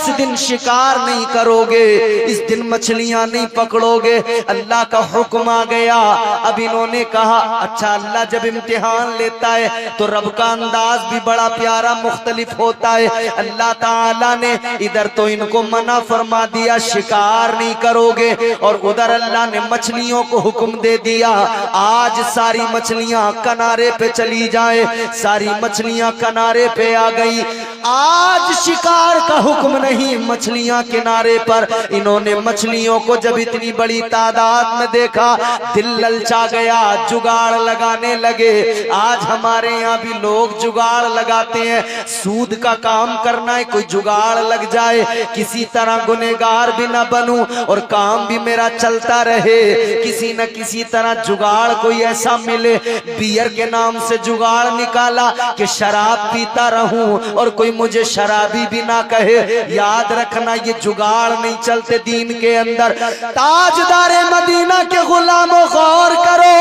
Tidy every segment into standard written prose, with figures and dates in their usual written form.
इस दिन शिकार नहीं करोगे, इस दिन मछलियां नहीं पकड़ोगे। अल्लाह का हुक्म आ गया। अब इन्होंने कहा अच्छा अल्लाह जब इम्तिहान लेता है तो रब का अंदाज भी बड़ा प्यारा मुख्तलिफ होता है। अल्लाह ताला ने इधर तो इनको मना फरमा दिया शिकार नहीं करोगे, और उधर अल्लाह ने मछलियों को हुक्म दे दिया आज सारी मछलियां किनारे पे चली जाए। सारी मछलियां किनारे पे आ गई। आज शिकार का हुक्म नहीं, मछलियां किनारे पर। इन्होंने मछलियों को जब इतनी बड़ी तादाद में देखा दिल ललचा गया, जुगाड़ लगाने लगे। आज हमारे यहाँ भी लोग जुगाड़ लगाते हैं, सूद का काम करना है, कोई जुगाड़ लग जाए, किसी तरह गुनहगार भी ना बनूं और काम भी मेरा चलता रहे। किसी न किसी तरह जुगाड़ कोई ऐसा मिले। बियर के नाम से जुगाड़ निकाला कि शराब पीता रहूं और कोई मुझे शराबी भी ना कहे। याद रखना ये जुगाड़ नहीं चलते दीन के अंदर। ताजदारे मदीना के गुलामों गौर करो,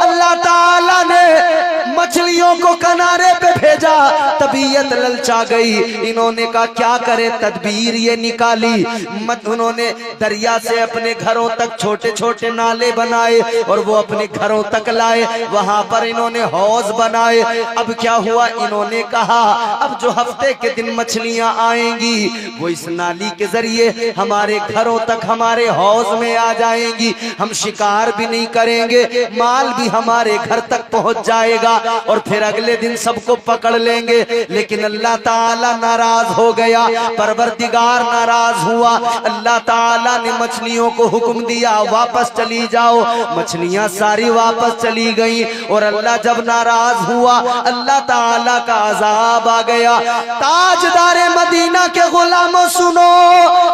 अल्लाह ताला ने मछलियों को किनारे पे भेजा, तबीयत ललचा गई। इन्होंने कहा क्या करे, तदबीर ये निकाली। उन्होंने दरिया से अपने घरों तक छोटे छोटे नाले बनाए और वो अपने घरों तक लाए। वहां पर इन्होंने हौज बनाए। अब क्या हुआ, इन्होंने कहा अब जो हफ्ते के दिन मछलियां आएंगी वो इस नाली के जरिए हमारे घरों तक हमारे हौज में आ जाएंगी। हम शिकार भी नहीं करेंगे, माल भी हमारे घर तक पहुंच जाएगा और फिर अगले दिन सबको पकड़ लेंगे। लेकिन अल्लाह ताला नाराज हो गया, परवरदिगार नाराज हुआ। अल्लाह ताला ने मछलियों को हुक्म दिया वापस चली जाओ। मछलियां सारी वापस चली गई और अल्लाह जब नाराज हुआ अल्लाह ताला का अजाब आ गया। ताजदारे मदीना के गुलामों सुनो,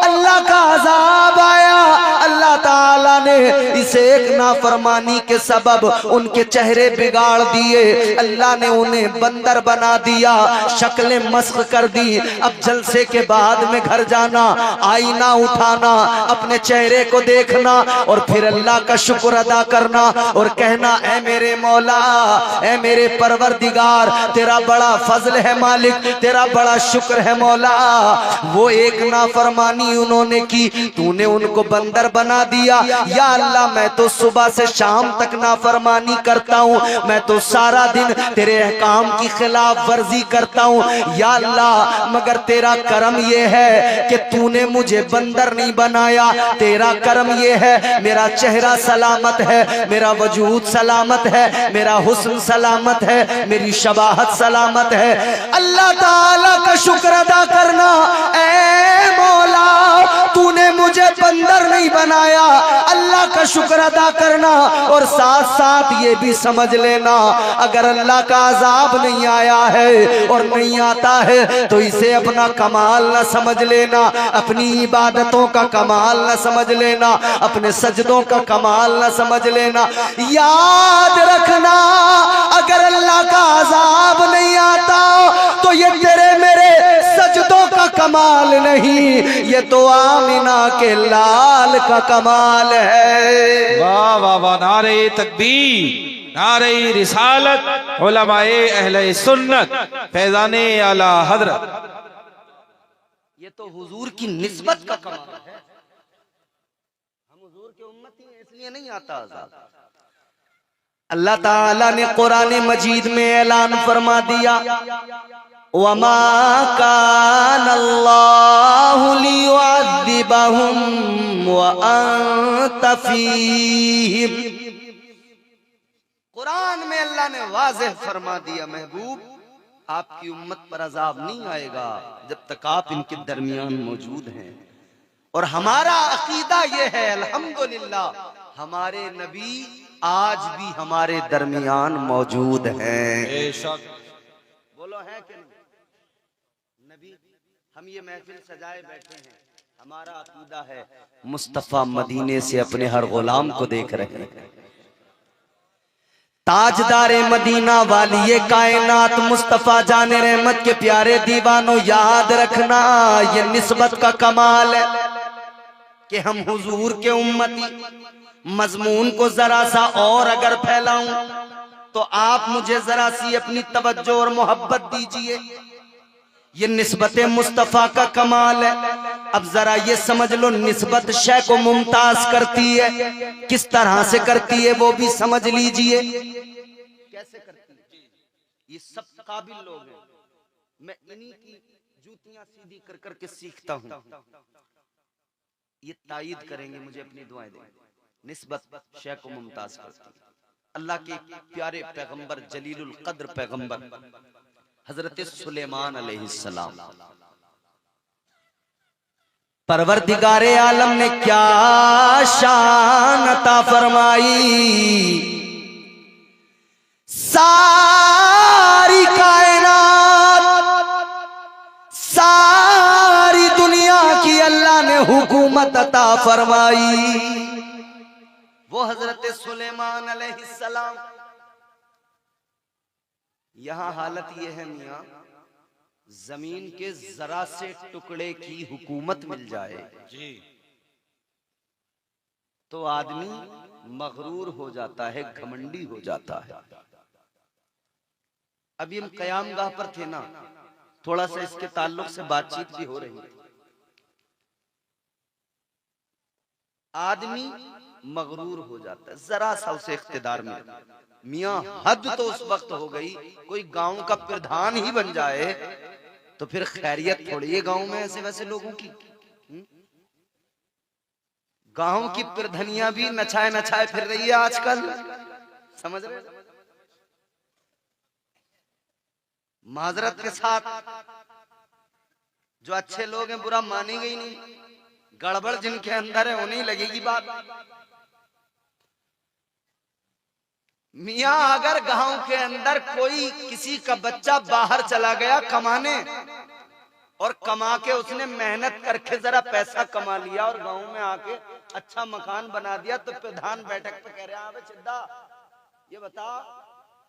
अल्लाह का अजाब आया। अल्लाह ताला ने इस एक नाफरमानी के सबब उनके चेहरे बिगाड़ दिए। अल्लाह ने उन्हें बंदर बना दिया, शक्लें मस्ख कर दी। अब जलसे के बाद में घर जाना, आईना उठाना, अपने चेहरे को देखना और फिर अल्लाह का शुक्र अदा करना और कहना ऐ मेरे मौला, ऐ मेरे परवरदिगार, तेरा बड़ा फजल है मालिक, तेरा बड़ा शुक्र है मौला। वो एक नाफरमानी उन्होंने की, तूने उनको बंदर बना दिया। या अल्लाह मैं तो सुबह से शाम तक नाफरमानी करता हूँ, मैं तो सारा दिन तेरे अहकाम की खिलाफ वर्जी करता हूँ। या अल्लाह मगर तेरा करम ये है कि तूने मुझे बंदर नहीं बनाया। तेरा करम ये है मेरा चेहरा सलामत है, मेरा वजूद सलामत है, मेरा हुस्न सलामत है, मेरी शबाहत सलामत है। अल्लाह ताला का शुक्र अदा करना, ऐ मौला तूने मुझे बंदर नहीं बनाया। अल्लाह का शुक्र अदा करना और साथ साथ ये भी समझ लेना अगर अल्लाह का अजाब नहीं आया है और नहीं आता है तो इसे अपना कमाल न समझ लेना, अपनी इबादतों का कमाल न समझ लेना, अपने सजदों का कमाल न समझ लेना। याद रखना अगर अल्लाह का अजाब नहीं आता तो ये तेरे मेरे सजदों का कमाल नहीं, ये तो आमिना के लाल का कमाल है। वाह वाह वाह, नारे तकबीर, नारे रिसालत, उलमाए अहले सुन्नत, फैजाने आला हजरत। ये तो हुजूर की निस्बत का कमाल है। हम हुजूर के उम्मती हैं इसलिए नहीं आता अज़ाब। अल्लाह ताला ने कुरान मजीद में ऐलान फरमा दिया वमा काना अल्लाहु लियुअज़्ज़िबहुम व अंता फ़ीहिम। कुरान में अल्लाह ने वाज़ेह फरमा दिया महबूब आपकी उम्मत पर अजाब नहीं आएगा जब तक आप इनके दरमियान मौजूद हैं। और हमारा अकीदा यह है अल्हम्दुलिल्लाह हमारे नबी आज भी हमारे दरमियान मौजूद हैं। बोलो है कि नहीं? नबी हम ये महफिल सजाए बैठे हैं, हमारा अकीदा है मुस्तफा मदीने से अपने हर गुलाम को देख रहे हैं। ताजदारे मदीना वाली कायनात मुस्तफा जाने रहमत के प्यारे दीवानों, याद रखना ये निस्बत का कमाल है कि हम हुजूर के उम्मती। मजमून को जरा सा और अगर फैलाऊं तो आप मुझे जरा सी अपनी तवज्जो और मोहब्बत दीजिए। ये निस्बत मुस्तफा का कमाल है। अब जरा ये समझ लो, निस्बत शय को मुमताज करती है, किस तरह से करती है वो भी समझ लीजिए। कैसे करती है? ये सब काबिल लोग हैं, मैं इन्हीं की जूतियां सीधी कर करके सीखता हूं। ये तायीद करेंगे, मुझे अपनी दुआएं देंगे। निस्बत शय को मुमताज करती है। अल्लाह के प्यारे पैगंबर जलीलुल कद्र पैगंबर हजरत सुलेमान अलैहिस्सलाम, परवरदिगारे आलम ने क्या शान अता फरमाई। सारी कायनात, सारी दुनिया की अल्लाह ने हुकूमत अता फरमाई। वो हजरत सुलेमान अलैहिस्सलाम। यहां हालत यह है मियां, जमीन के जरा से टुकड़े की हुकूमत मिल जाए जी तो आदमी मगरूर हो जाता है, घमंडी हो जाता है। अभी हम कयामगाह पर थे ना, थोड़ा सा इसके ताल्लुक से बातचीत भी हो रही थी। आदमी मगरूर हो जाता है, जरा सा उसे इख्तिदार मिले। मियां हद तो उस वक्त हो गई, कोई गांव का प्रधान ही बन जाए तो फिर खैरियत थोड़ी है गांव में ऐसे वैसे लोगों की। गांव की प्रधनिया भी नचाए नचाए फिर रही है आजकल, समझ रहे? माजरत के साथ, जो अच्छे लोग हैं बुरा मानेंगे ही नहीं, गड़बड़ जिनके अंदर है उन्हें लगेगी बात। मियां अगर गांव के अंदर कोई किसी का बच्चा बाहर चला गया कमाने, और कमा के उसने मेहनत करके जरा पैसा कमा लिया और गांव में आके अच्छा मकान बना दिया, तो प्रधान बैठक पे कह रहे हैं, चिद्दा ये बता,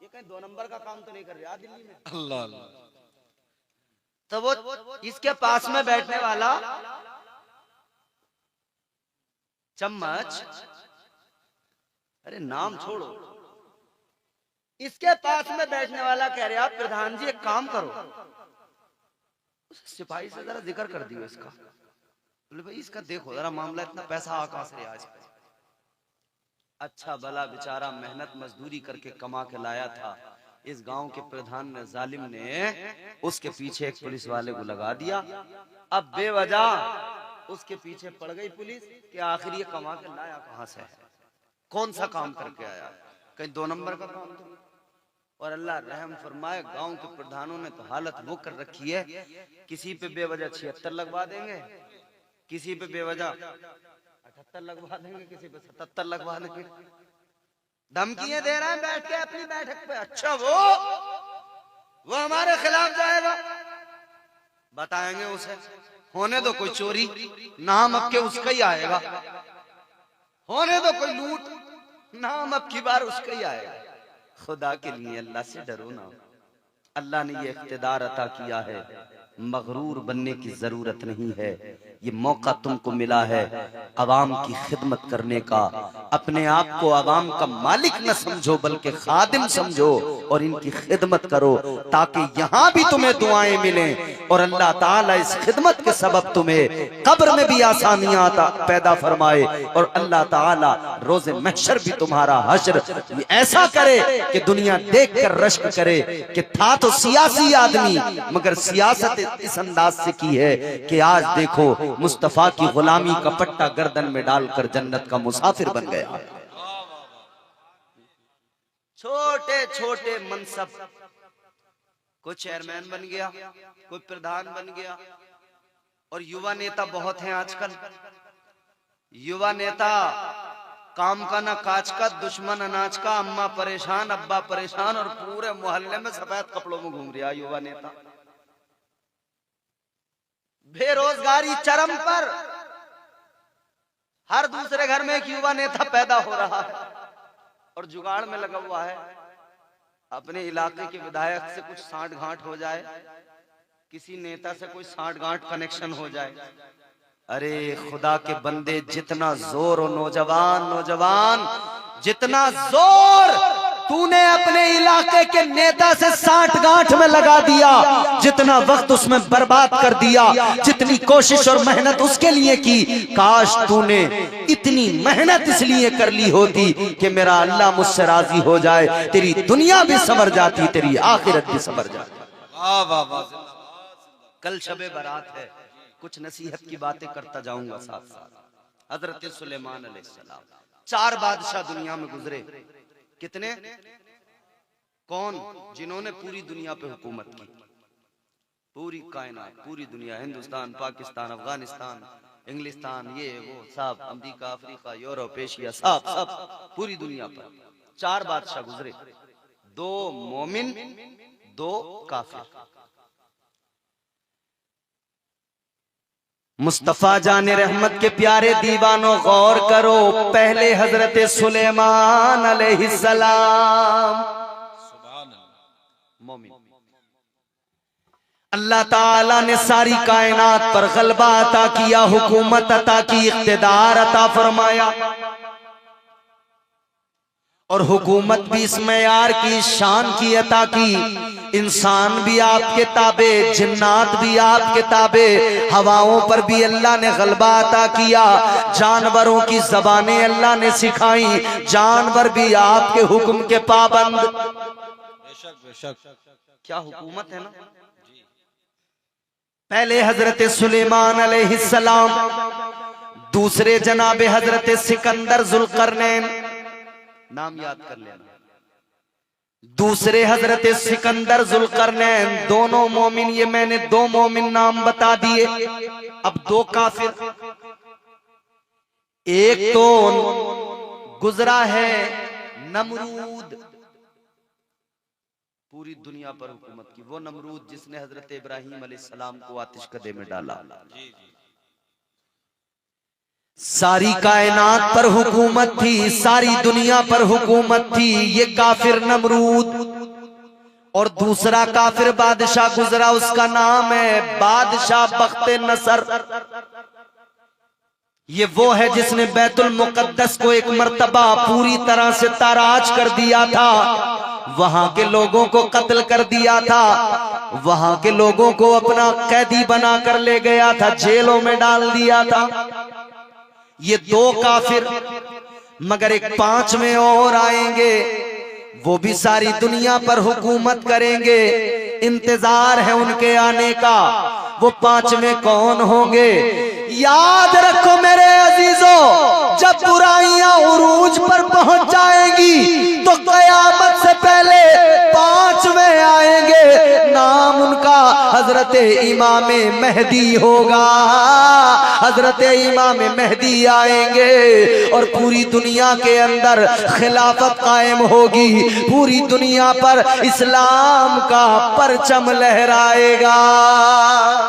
ये कहीं 2 नंबर का काम तो नहीं कर रहा दिल्ली में? अल्लाह अल्लाह। तो वो इसके पास में बैठने वाला चम्मच, अरे नाम छोड़ो, इसके पास में बैठने वाला कह रहा, प्रधान जी एक काम करो, सिपाही से जरा जिक्र कर दियो इसका। बोले भाई इसका देखो जरा मामला, इतना पैसा आ कहां से आज? अच्छा भला बेचारा मेहनत मजदूरी करके कमा के लाया था, इस गांव के प्रधान ने, जालिम ने उसके पीछे एक पुलिस वाले को लगा दिया। अब बेवजह उसके पीछे पड़ गई पुलिस कि आखिर ये कमा के लाया कहां से है, कौन सा काम करके आया, कहीं 2 नंबर का काम तो। और अल्लाह रहम फरमाए, गांव के प्रधानों ने तो हालत वो कर रखी है, किसी पे बेवजह 76 लगवा देंगे, किसी पे बेवजह 78 लगवा देंगे, किसी पे 77 लगवा देंगे, धमकियां दे रहे हैं बैठ के अपनी बैठक पे। अच्छा वो हमारे खिलाफ जाएगा, बताएंगे उसे, होने दो कोई चोरी, नाम अब के उसका ही आएगा, होने दो कोई लूट, नाम अब की बार उसका ही आएगा। खुदा के लिए अल्लाह से डरो ना, अल्लाह ने ये इख्तिदार अता किया है, मगरूर बनने की जरूरत नहीं है। ये मौका तुमको मिला है अवाम की खिदमत करने का। अपने आप को अवाम का मालिक न समझो बल्कि खादिम समझो और इनकी खिदमत करो, ताकि यहाँ भी तुम्हें दुआएं मिलें और अल्लाह ताला इस खिदमत के सबब तुम्हें कब्र में भी आसानियां पैदा फरमाए और अल्लाह ताला रोज़े महशर भी तुम्हारा हश्र ऐसा करे कि दुनिया देख कर रश्क करे कि था तो सियासी आदमी, मगर सियासत इस अंदाज से की है कि आज देखो मुस्तफा की गुलामी का पट्टा गर्दन में डालकर जन्नत का मुसाफिर बन गया। छोटे छोटे मनसब, कोई चेयरमैन बन गया, कोई प्रधान बन गया, और युवा नेता बहुत हैं आजकल। युवा नेता काम का ना काज का, दुश्मन अनाज का, अम्मा परेशान अब्बा परेशान, और पूरे मोहल्ले में सफेद कपड़ों में घूम रहा युवा नेता। बेरोजगारी चरम पर, हर दूसरे घर में एक युवा नेता पैदा हो रहा है और जुगाड़ में लगा हुआ है। अपने इलाके के विधायक से कुछ साठ गांठ हो जाए, किसी नेता से कोई साठ गांठ कनेक्शन हो जाए। अरे खुदा के बंदे, जितना जोर हो नौजवान जितना जोर तूने अपने इलाके के नेता से साठ गांठ में लगा दिया, जितना वक्त उसमें बर्बाद कर दिया, जितनी कोशिश और मेहनत उसके लिए की, काश तूने इतनी मेहनत इसलिए कर ली होती कि मेरा अल्लाह मुझसे राजी हो जाए, तेरी दुनिया भी संवर जाती, तेरी आखिरत भी संवर जाती। वाह वाह वाह। कल शबे बारात है, कुछ नसीहत की बातें करता जाऊंगा साथ साथ। हजरत सुलेमान अलैहिस्सलाम, 4 बादशाह दुनिया में गुजरे। कितने? कौन? जिन्होंने पूरी दुनिया पे हुकूमत की, पूरी कायनात, पूरी दुनिया, हिंदुस्तान, पाकिस्तान, अफगानिस्तान, इंग्लिस्तान, ये वो सब, अमेरिका, अफ्रीका, यूरोप, एशिया, सब पूरी दुनिया पर 4 बादशाह गुजरे। 2 मोमिन, 2 काफिर। मुस्तफा जाने रहमत के प्यारे दीवानों, गौर करो, पहले हजरत सुलेमान अलैहिस्सलाम मोमिन, अल्लाह ताला ने सारी कायनात पर गलबा अता किया, हुकूमत अता की, इख्तिदार अता फरमाया, और हुकूमत भी इस मेयार की, शान की अता की। इंसान भी आपके ताबे, जिन्नात भी आपके ताबे, हवाओं पर भी अल्लाह ने गलबा अता किया, जानवरों की ज़बानें अल्लाह ने सिखाई, जानवर भी आपके हुक्म के पाबंद। बेशक बेशक, क्या हुकूमत है ना। पहले हजरत सुलेमान अलैहिस्सलाम, दूसरे जनाबे हजरत सिकंदर जुल्करनैन, नाम याद कर लेना। दूसरे हजरत सिकंदर जुल्करनैन, दोनों मोमिन। ये मैंने 2 मोमिन नाम बता दिए। अब 2 काफिर। एक तो गुजरा है नमरूद, पूरी दुनिया पर हुकूमत की, वो नमरूद जिसने हजरत इब्राहीम अलैहिस्सलाम को आतिश कदे में डाला। सारी कायनात पर हुकूमत थी, सारी दुनिया पर हुकूमत थी, ये काफिर नमरूद। और दूसरा काफिर बादशाह गुजरा, उसका नाम है बादशाह बख्ते नसर। ये वो है जिसने बैतुल मुकद्दस को एक मर्तबा पूरी तरह से ताराज कर दिया था, वहां के लोगों को कत्ल कर दिया था, वहां के लोगों को अपना कैदी बना कर ले गया था, जेलों में डाल दिया था। ये 2 काफिर, मगर एक 5वें और आएंगे, वो भी सारी दुनिया पर हुकूमत करेंगे, इंतजार है उनके आने का। वो 5वें कौन होंगे? याद रखो मेरे अजीजों, जब बुराइयां उरूज पर पहुंच जाएंगी तो कयामत से पहले 5वें आएंगे, नाम उनका हजरत इमाम मेहदी होगा। हजरत इमाम मेहदी आएंगे और पूरी दुनिया के अंदर खिलाफत कायम होगी, पूरी दुनिया पर इस्लाम का परचम लहराएगा।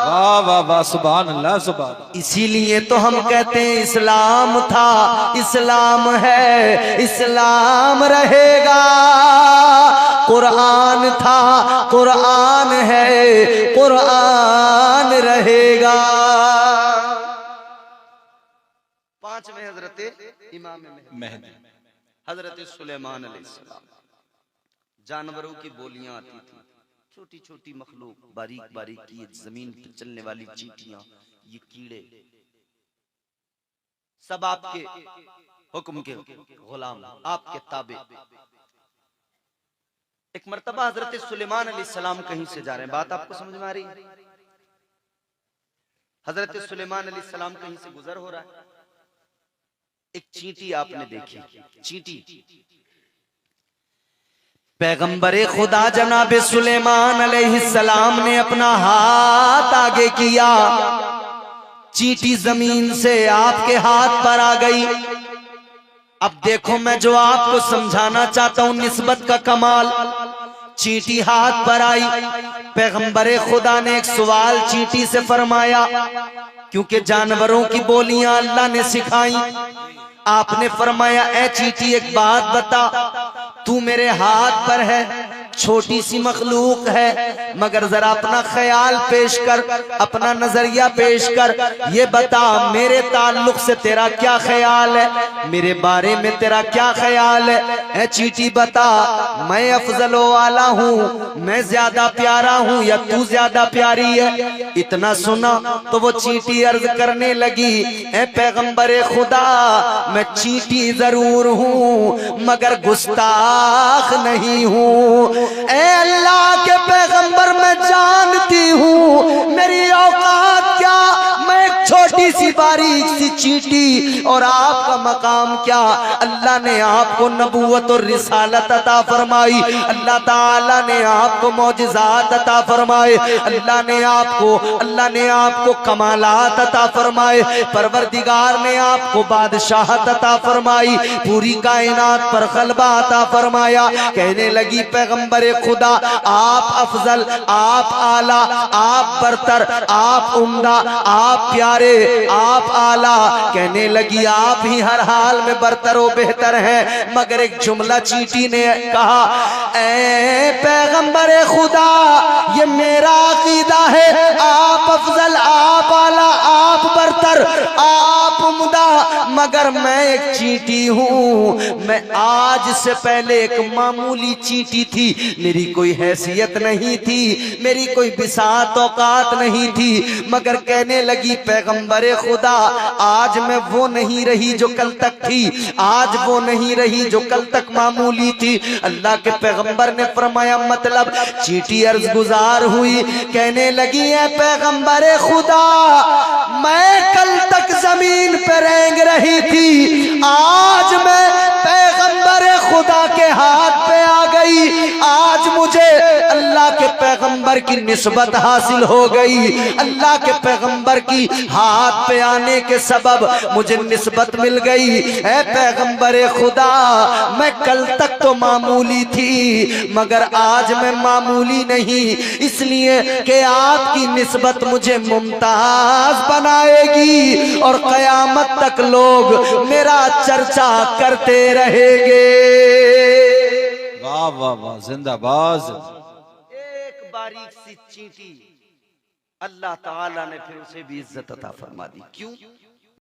वाह वाह वाह, सुभान अल्लाह, सुभान। इसीलिए तो हम कहते हैं इस्लाम था, इस्लाम है, इस्लाम रहेगा। कुरान था, कुरान है, कुरान रहेगा। 5वें हजरत इमाम मेहदी, हजरत सुलेमान अलैहिस्सलाम। जानवरों की बोलियां आती थी, छोटी छोटी मखलूक, बारीक बारीक की जमीन पर चलने वाली चींटियां, ये कीड़े, सब आपके हुक्म के गुलाम, आपके ताबे। एक मर्तबा हजरत सुलेमान अलैहिस्सलाम कहीं से जा रहे हैं, बात आपको समझ में आ रही है? हजरत सुलेमान अलैहिस्सलाम कहीं से गुजर हो रहा है, एक चींटी आपने देखी, चींटी। पैगंबरे खुदा जनाबे सुलेमान अलैहिस्सलाम ने अपना हाथ आगे किया, चींटी जमीन से आपके हाथ पर आ गई। अब देखो, मैं जो आपको समझाना चाहता हूं, निस्बत का कमाल। चींटी हाथ पर आई, पैगंबरे खुदा ने एक सवाल चींटी से फरमाया, क्योंकि जानवरों की बोलियां अल्लाह ने सिखाई। आपने फरमाया, ए चींटी एक बात बता, तू मेरे हाथ पर है, छोटी सी मखलूक है, मगर जरा अपना ख्याल पेश कर, अपना नजरिया पेश कर, ये बता मेरे ताल्लुक से तेरा क्या ख्याल है, मेरे बारे में तेरा क्या ख्याल है? चींटी बता, मैं अफजलो वाला हूँ, मैं ज्यादा प्यारा हूँ या तू ज्यादा प्यारी है? इतना सुना तो वो चींटी अर्ज करने लगी, ए पैगंबरे खुदा, मैं चींटी जरूर हूँ मगर गुस्ताख नहीं हूँ। ए अल्लाह के पैगंबर, मैं जानती हूँ मेरी औकात क्या, मैं एक छोटी सी बारीक सी चींटी, और आपका मकाम क्या। अल्लाह ने आपको नबूवत और रिसालत अता फरमाई, अल्लाह ताला ने आपको मौजिज़ात अता फरमाए, अल्लाह ने आपको कमालात अता फरमाए, परवरदिगार ने आपको बादशाहत अता फरमाई, पूरी कायनात पर गलबा अता फरमाया। कहने लगी पैगंबरे खुदा, आप अफजल, आप आला, आप बरतर, आप उम्दा, आप प्यारे, आप आला। कहने लगी आप ही हर हाल में बरतर व बेहतर है, मगर एक जुमला चींटी ने कहा, ए पैगंबरे खुदा, ये मेरा अकीदा है, आप अफजल, आप आला, आप बरतर, आप उम्दा, मगर मैं एक चींटी हूँ। मैं आज से पहले एक मामूली चींटी थी, मेरी कोई हैसियत नहीं थी, मेरी कोई बिसात औकात नहीं थी, मगर कहने लगी पैगंबरे खुदा, आज मैं वो नहीं रही जो कल तक थी, आज वो नहीं रही जो कल तक मामूली थी। अल्लाह के पैगंबर ने फरमाया, मतलब? चींटी अर्ज गुजार हुई, कहने लगी है पैगंबरे खुदा, मैं कल तक जमीन पे रेंग रही थी, आज मैं पैगंबरे खुदा के हाथ पे आ गई, आज मुझे अल्लाह के पैगंबर की निस्बत हासिल हो गई, अल्लाह के पैगंबर की हाथ पे आने के सबब मुझे निस्बत मिल गई। ऐ पैगंबरे खुदा, मैं कल तक तो मामूली थी, मगर आज मैं मामूली नहीं, इसलिए कि आपकी निस्बत मुझे मुमताज बनाएगी और कयामत तक लोग मेरा चर्चा करते रहेंगे। वाह वाह वाह, जिंदाबाद। एक बारीक सी चींटी, अल्लाह ताला ने फिर उसे भी इज्जत अता फरमा दी। क्यों?